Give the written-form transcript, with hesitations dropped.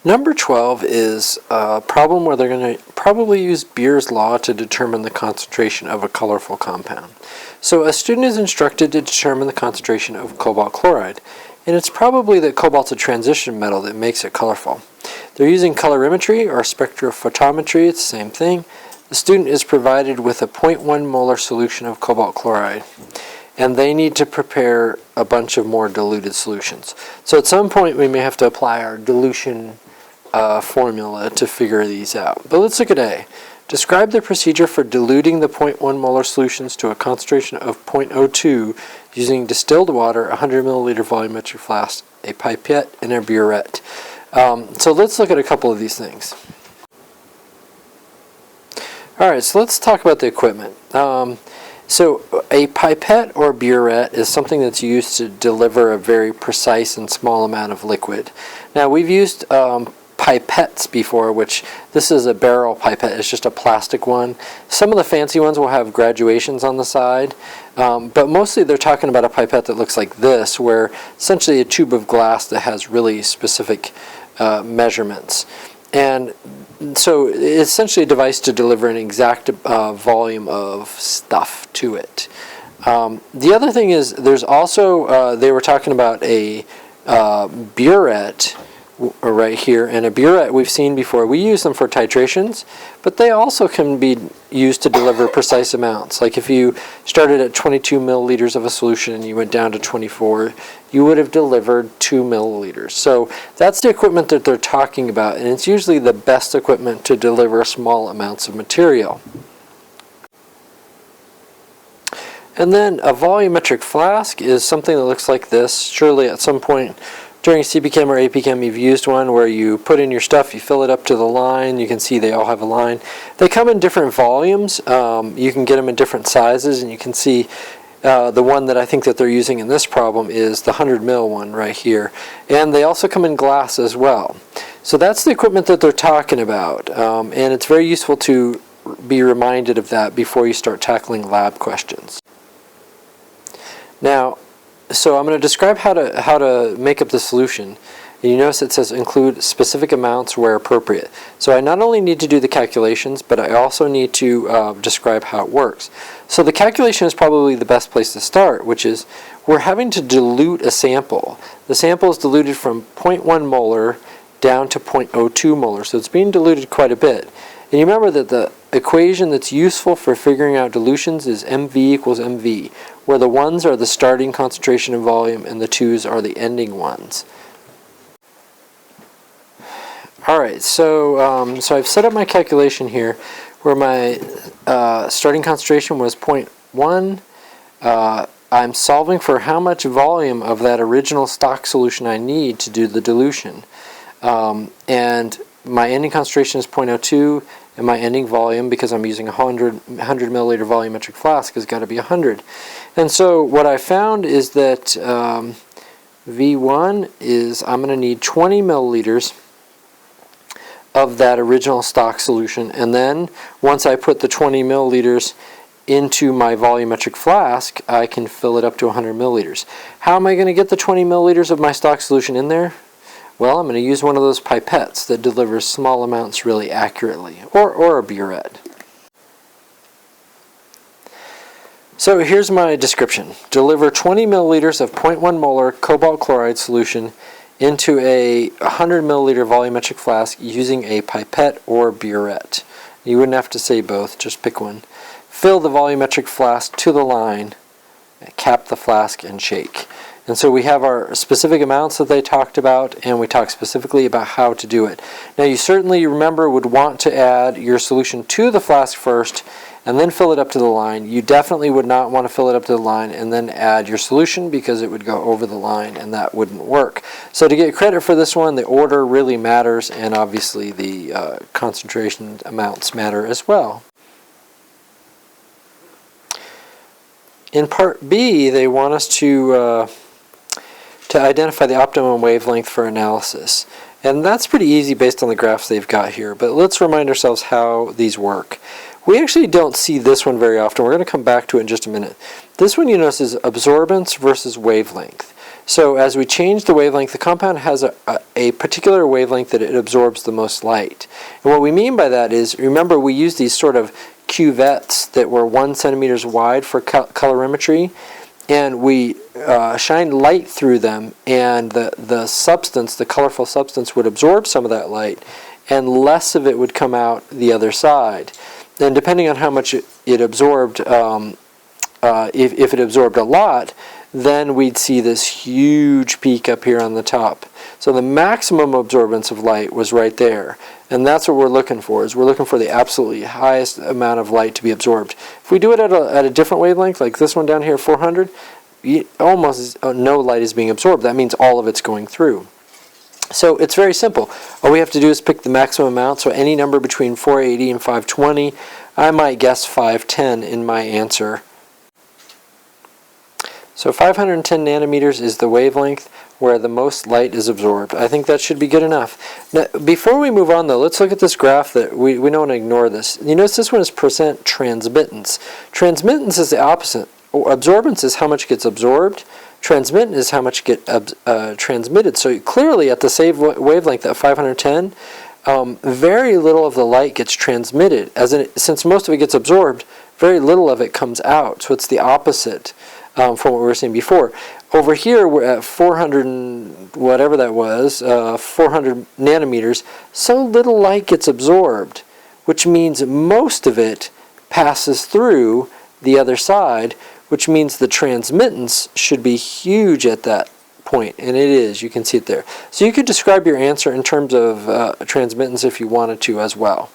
Number 12 is a problem where they're going to probably use Beer's law to determine the concentration of a colorful compound. So a student is instructed to determine the concentration of cobalt chloride, and it's probably that cobalt's a transition metal that makes it colorful. They're using colorimetry or spectrophotometry, it's the same thing. The student is provided with a 0.1 molar solution of cobalt chloride, and they need to prepare a bunch of more diluted solutions. So at some point we may have to apply our dilution formula to figure these out. But let's look at A. Describe the procedure for diluting the 0.1 molar solutions to a concentration of 0.02 using distilled water, 100 milliliter volumetric flask, a pipette, and a burette. So let's look at a couple of these things. Alright, so let's talk about the equipment. So a pipette or burette is something that's used to deliver a very precise and small amount of liquid. Now we've used pipettes before, which this is a barrel pipette, it's just a plastic one. Some of the fancy ones will have graduations on the side, but mostly they're talking about a pipette that looks like this, where essentially a tube of glass that has really specific measurements. And so it's essentially a device to deliver an exact volume of stuff to it. The other thing is there's also, they were talking about a burette right here, and a burette we've seen before. We use them for titrations, but they also can be used to deliver precise amounts. Like if you started at 22 milliliters of a solution and you went down to 24, you would have delivered 2 milliliters. So that's the equipment that they're talking about, and it's usually the best equipment to deliver small amounts of material. And then a volumetric flask is something that looks like this. Surely at some point during CP Chem or AP Chem you've used one where you put in your stuff, you fill it up to the line. You can see they all have a line. They come in different volumes. You can get them in different sizes, and you can see the one that I think that they're using in this problem is the 100 ml one right here. And they also come in glass as well. So that's the equipment that they're talking about, and it's very useful to be reminded of that before you start tackling lab questions. Now, so I'm going to describe how to make up the solution. And you notice it says include specific amounts where appropriate. So I not only need to do the calculations, but I also need to describe how it works. So the calculation is probably the best place to start, which is we're having to dilute a sample. The sample is diluted from 0.1 molar down to 0.02 molar, so it's being diluted quite a bit. And you remember that the equation that's useful for figuring out dilutions is MV equals MV, where the 1s are the starting concentration and volume and the 2s are the ending ones. Alright, so I've set up my calculation here where my starting concentration was 0.1. I'm solving for how much volume of that original stock solution I need to do the dilution. And my ending concentration is 0.02, and my ending volume, because I'm using a 100 milliliter volumetric flask, has got to be 100. And so what I found is that V1 is I'm going to need 20 milliliters of that original stock solution, and then once I put the 20 milliliters into my volumetric flask, I can fill it up to 100 milliliters. How am I going to get the 20 milliliters of my stock solution in there? Well, I'm going to use one of those pipettes that delivers small amounts really accurately, or a burette. So here's my description. Deliver 20 milliliters of 0.1 molar cobalt chloride solution into a 100 milliliter volumetric flask using a pipette or burette. You wouldn't have to say both, just pick one. Fill the volumetric flask to the line, cap the flask, and shake. And so we have our specific amounts that they talked about, and we talked specifically about how to do it. Now you certainly, remember, would want to add your solution to the flask first and then fill it up to the line. You definitely would not want to fill it up to the line and then add your solution, because it would go over the line and that wouldn't work. So to get credit for this one, the order really matters, and obviously the concentration amounts matter as well. In part B, they want us to identify the optimum wavelength for analysis. And that's pretty easy based on the graphs they've got here, but let's remind ourselves how these work. We actually don't see this one very often. We're going to come back to it in just a minute. This one, you notice, is absorbance versus wavelength. So as we change the wavelength, the compound has a particular wavelength that it absorbs the most light. And what we mean by that is, remember we used these sort of cuvettes that were 1 centimeter wide for colorimetry, and we shined light through them, and the substance, the colorful substance, would absorb some of that light, and less of it would come out the other side. And depending on how much it absorbed, if it absorbed a lot, then we'd see this huge peak up here on the top. So the maximum absorbance of light was right there. And that's what we're looking for, is we're looking for the absolutely highest amount of light to be absorbed. If we do it at a different wavelength, like this one down here, 400, almost no light is being absorbed. That means all of it's going through. So it's very simple. All we have to do is pick the maximum amount, so any number between 480 and 520. I might guess 510 in my answer. So 510 nanometers is the wavelength where the most light is absorbed. I think that should be good enough. Now, before we move on, though, let's look at this graph. That we don't want to ignore this. You notice this one is percent transmittance. Transmittance is the opposite. Absorbance is how much gets absorbed. Transmitted is how much gets transmitted. So clearly at the same wavelength at 510, very little of the light gets transmitted. Since most of it gets absorbed, very little of it comes out. So it's the opposite from what we were saying before. Over here, we're at 400, whatever that was, 400 nanometers. So little light gets absorbed, which means most of it passes through the other side, which means the transmittance should be huge at that point, and it is. You can see it there. So you could describe your answer in terms of transmittance if you wanted to as well.